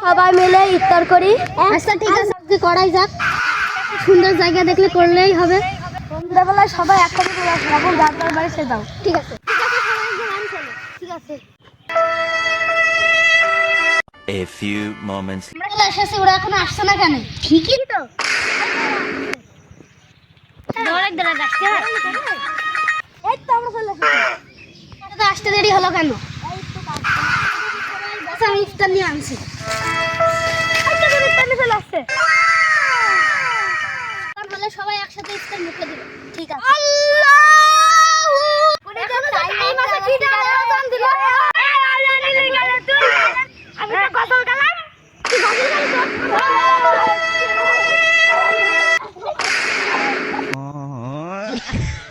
সবাই মিলে ইফতার করি। আচ্ছা ঠিক আছে, আজকে করাই যাক। সুন্দর জায়গা দেখলে করলেই হবে। সন্ধ্যাবেলায় সবাই একসাথে চলে আসবে, এখন যার যার বাড়ি সে যাও। ঠিক আছে ঠিক আছে। A few moments. আমরা চলে এসেছি, ওরা এখনো আসছে না কেন? ঠিকই তো, দৌড়াক দৌড়াক আসতে হয়। এই তো আমরা চলে এসেছি। এটা তো আসতে দেরি হলো কেন? আচ্ছা, আমি ইফতার নিয়ে আনছি। চলে আসছে। তাহলে সবাই একসাথে ইফতার মুখে দিবে। ঠিক আছে। আমি তো গোসল গেলাম। Oh.